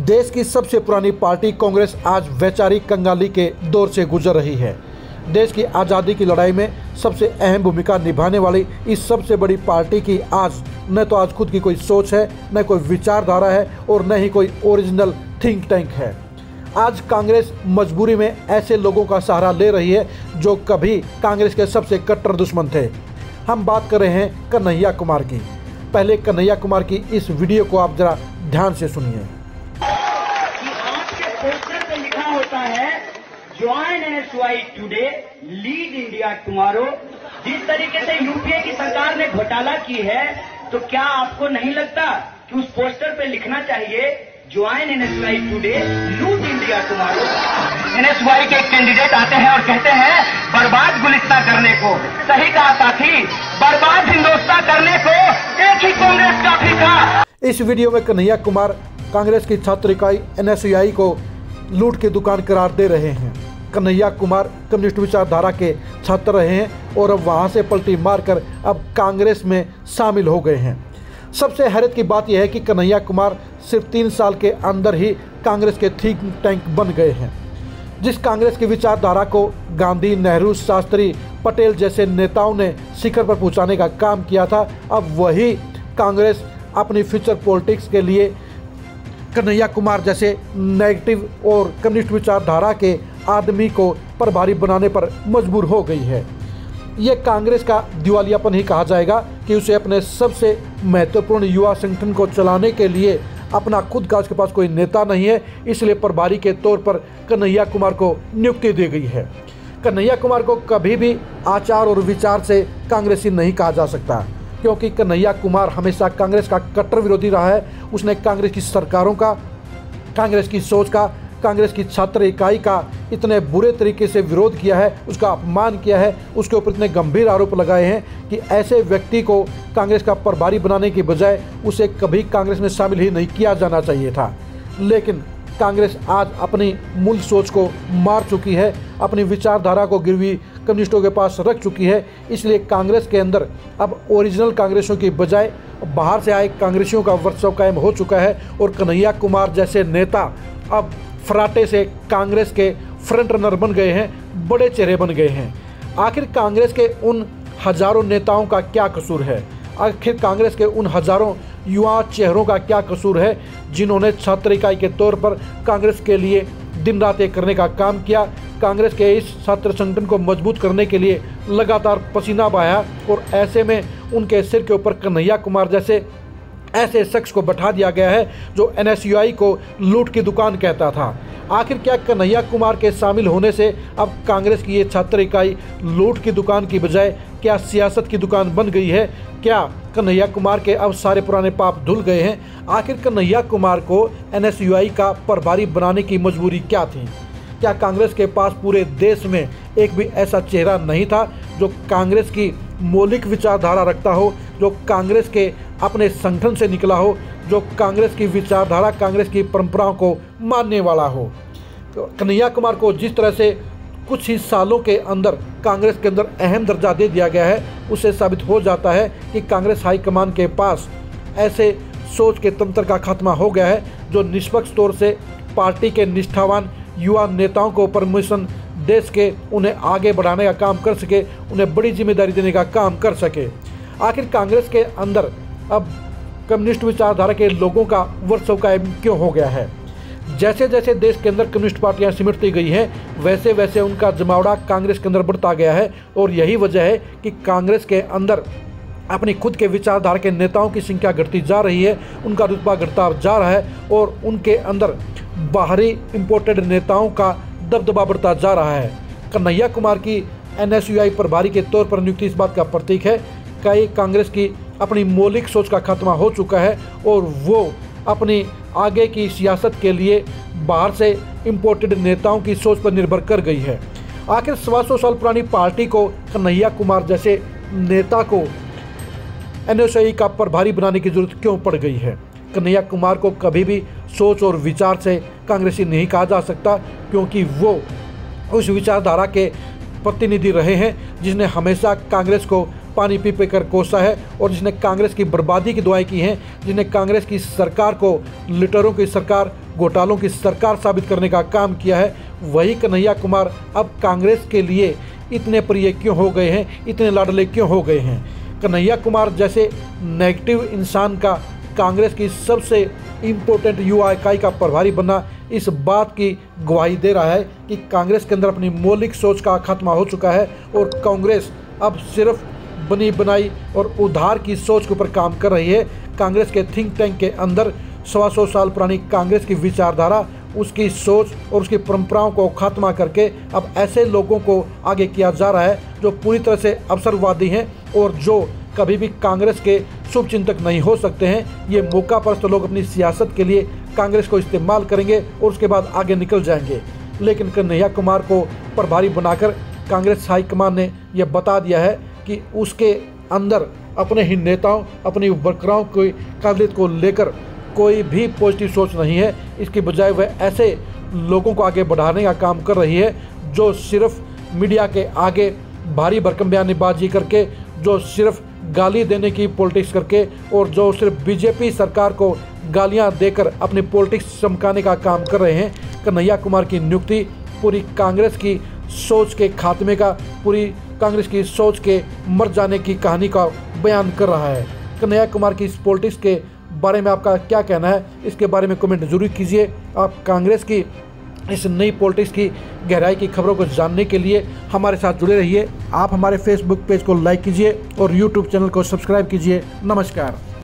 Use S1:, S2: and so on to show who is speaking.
S1: देश की सबसे पुरानी पार्टी कांग्रेस आज वैचारिक कंगाली के दौर से गुजर रही है। देश की आज़ादी की लड़ाई में सबसे अहम भूमिका निभाने वाली इस सबसे बड़ी पार्टी की आज न तो आज खुद की कोई सोच है, न कोई विचारधारा है और न ही कोई ओरिजिनल थिंक टैंक है। आज कांग्रेस मजबूरी में ऐसे लोगों का सहारा ले रही है जो कभी कांग्रेस के सबसे कट्टर दुश्मन थे। हम बात कर रहे हैं कन्हैया कुमार की। पहले कन्हैया कुमार की इस वीडियो को आप जरा ध्यान से सुनिए।
S2: पोस्टर पे लिखा होता है join NSUI today lead India tomorrow. जिस तरीके से यूपीए की सरकार ने घोटाला की है, तो क्या आपको नहीं लगता कि उस पोस्टर पे लिखना चाहिए ज्वाइन एनएसयूआई टुडे लूट इंडिया टुमारो। एनएसयूआई के कैंडिडेट आते हैं और कहते हैं बर्बाद गुलिस्तान करने को। सही कहा साथी, बर्बाद हिंदुस्तान करने को एक ही कांग्रेस काफी था।
S1: इस वीडियो में कन्हैया कुमार कांग्रेस की छात्र इकाई एनएसयूआई को लूट की दुकान करार दे रहे हैं। कन्हैया कुमार कम्युनिस्ट विचारधारा के छात्र रहे हैं और अब वहां से पलटी मारकर अब कांग्रेस में शामिल हो गए हैं। सबसे हैरत की बात यह है कि कन्हैया कुमार सिर्फ 3 साल के अंदर ही कांग्रेस के थिंक टैंक बन गए हैं। जिस कांग्रेस की विचारधारा को गांधी, नेहरू, शास्त्री, पटेल जैसे नेताओं ने शिखर पर पहुंचाने का काम किया था, अब वही कांग्रेस अपनी फ्यूचर पॉलिटिक्स के लिए कन्हैया कुमार जैसे नेगेटिव और कम्युनिस्ट विचारधारा के आदमी को प्रभारी बनाने पर मजबूर हो गई है। ये कांग्रेस का दिवालियापन ही कहा जाएगा कि उसे अपने सबसे महत्वपूर्ण युवा संगठन को चलाने के लिए अपना खुद का उसके पास कोई नेता नहीं है, इसलिए प्रभारी के तौर पर कन्हैया कुमार को नियुक्ति दी गई है। कन्हैया कुमार को कभी भी आचार और विचार से कांग्रेसी नहीं कहा जा सकता, क्योंकि कन्हैया कुमार हमेशा कांग्रेस का कट्टर विरोधी रहा है। उसने कांग्रेस की सरकारों का, कांग्रेस की सोच का, कांग्रेस की छात्र इकाई का इतने बुरे तरीके से विरोध किया है, उसका अपमान किया है, उसके ऊपर इतने गंभीर आरोप लगाए हैं कि ऐसे व्यक्ति को कांग्रेस का प्रभारी बनाने की बजाय उसे कभी कांग्रेस में शामिल ही नहीं किया जाना चाहिए था। लेकिन कांग्रेस आज अपनी मूल सोच को मार चुकी है, अपनी विचारधारा को गिरवी कम्युनिस्टों के पास रख चुकी है। इसलिए कांग्रेस के अंदर अब ओरिजिनल कांग्रेसियों की बजाय बाहर से आए कांग्रेसियों का वर्चस्व कायम हो चुका है और कन्हैया कुमार जैसे नेता अब फराटे से कांग्रेस के फ्रंट रनर बन गए हैं, बड़े चेहरे बन गए हैं। आखिर कांग्रेस के उन हजारों नेताओं का क्या कसूर है? आखिर कांग्रेस के उन हजारों युवा चेहरों का क्या कसूर है जिन्होंने छात्र इकाई के तौर पर कांग्रेस के लिए दिन रात एक करने का काम किया, कांग्रेस के इस छात्र संगठन को मजबूत करने के लिए लगातार पसीना बहाया और ऐसे में उनके सिर के ऊपर कन्हैया कुमार जैसे ऐसे शख्स को बैठा दिया गया है जो एनएसयूआई को लूट की दुकान कहता था। आखिर क्या कन्हैया कुमार के शामिल होने से अब कांग्रेस की ये छात्र इकाई लूट की दुकान की बजाय क्या सियासत की दुकान बन गई है? क्या कन्हैया कुमार के अब सारे पुराने पाप धुल गए हैं? आखिर कन्हैया कुमार को एनएसयूआई का प्रभारी बनाने की मजबूरी क्या थी? क्या कांग्रेस के पास पूरे देश में एक भी ऐसा चेहरा नहीं था जो कांग्रेस की मौलिक विचारधारा रखता हो, जो कांग्रेस के अपने संगठन से निकला हो, जो कांग्रेस की विचारधारा, कांग्रेस की परंपराओं को मानने वाला हो? तो कन्हैया कुमार को जिस तरह से कुछ ही सालों के अंदर कांग्रेस के अंदर अहम दर्जा दे दिया गया है, उससे साबित हो जाता है कि कांग्रेस हाईकमान के पास ऐसे सोच के तंत्र का खात्मा हो गया है जो निष्पक्ष तौर से पार्टी के निष्ठावान युवा नेताओं को परमिशन दे सके, उन्हें आगे बढ़ाने का काम कर सके, उन्हें बड़ी जिम्मेदारी देने का काम कर सके। आखिर कांग्रेस के अंदर अब कम्युनिस्ट विचारधारा के लोगों का वर्चस्व कायम क्यों हो गया है? जैसे जैसे देश के अंदर कम्युनिस्ट पार्टियां सिमटती गई हैं, वैसे वैसे उनका जमावड़ा कांग्रेस के अंदर बढ़ता गया है और यही वजह है कि कांग्रेस के अंदर अपनी खुद के विचारधारा के नेताओं की संख्या घटती जा रही है, उनका रुतबा घटता जा रहा है और उनके अंदर बाहरी इंपोर्टेड नेताओं का दबदबा बढ़ता जा रहा है। कन्हैया कुमार की एनएसयूआई प्रभारी के तौर पर नियुक्ति इस बात का प्रतीक है कि कांग्रेस की अपनी मौलिक सोच का खात्मा हो चुका है और वो अपनी आगे की सियासत के लिए बाहर से इंपोर्टेड नेताओं की सोच पर निर्भर कर गई है। आखिर 125 साल पुरानी पार्टी को कन्हैया कुमार जैसे नेता को एनएसयूआई का प्रभारी बनाने की जरूरत क्यों पड़ गई है? कन्हैया कुमार को कभी भी सोच और विचार से कांग्रेसी नहीं कहा जा सकता, क्योंकि वो उस विचारधारा के प्रतिनिधि रहे हैं जिसने हमेशा कांग्रेस को पानी पी पी कर कोसा है और जिसने कांग्रेस की बर्बादी की दुआएं की हैं, जिसने कांग्रेस की सरकार को लिटरों की सरकार, घोटालों की सरकार साबित करने का काम किया है, वही कन्हैया कुमार अब कांग्रेस के लिए इतने प्रिय क्यों हो गए हैं, इतने लाडले क्यों हो गए हैं। कन्हैया कुमार जैसे नेगेटिव इंसान का कांग्रेस की सबसे इम्पोर्टेंट युवा इकाई का प्रभारी बनना इस बात की गवाही दे रहा है कि कांग्रेस के अंदर अपनी मौलिक सोच का खात्मा हो चुका है और कांग्रेस अब सिर्फ बनी बनाई और उधार की सोच के ऊपर काम कर रही है। कांग्रेस के थिंक टैंक के अंदर 125 साल पुरानी कांग्रेस की विचारधारा, उसकी सोच और उसकी परंपराओं को खात्मा करके अब ऐसे लोगों को आगे किया जा रहा है जो पूरी तरह से अवसरवादी हैं और जो कभी भी कांग्रेस के शुभचिंतक नहीं हो सकते हैं। ये मौका परस्त लोग अपनी सियासत के लिए कांग्रेस को इस्तेमाल करेंगे और उसके बाद आगे निकल जाएंगे। लेकिन कन्हैया कुमार को प्रभारी बनाकर कांग्रेस हाईकमान ने यह बता दिया है कि उसके अंदर अपने ही नेताओं, अपनी वर्करों की काबिलियत को लेकर कोई भी पॉजिटिव सोच नहीं है। इसके बजाय वह ऐसे लोगों को आगे बढ़ाने का काम कर रही है जो सिर्फ मीडिया के आगे भारी भरकम बयानबाजी करके, जो सिर्फ गाली देने की पॉलिटिक्स करके और जो सिर्फ बीजेपी सरकार को गालियां देकर अपनी पॉलिटिक्स चमकाने का काम कर रहे हैं। कन्हैया कुमार की नियुक्ति पूरी कांग्रेस की सोच के खात्मे का, पूरी कांग्रेस की सोच के मर जाने की कहानी का बयान कर रहा है। कन्हैया कुमार की इस पॉलिटिक्स के बारे में आपका क्या कहना है, इसके बारे में कमेंट जरूर कीजिए। आप कांग्रेस की इस नई पॉलिटिक्स की गहराई की खबरों को जानने के लिए हमारे साथ जुड़े रहिए। आप हमारे फेसबुक पेज को लाइक कीजिए और यूट्यूब चैनल को सब्सक्राइब कीजिए। नमस्कार।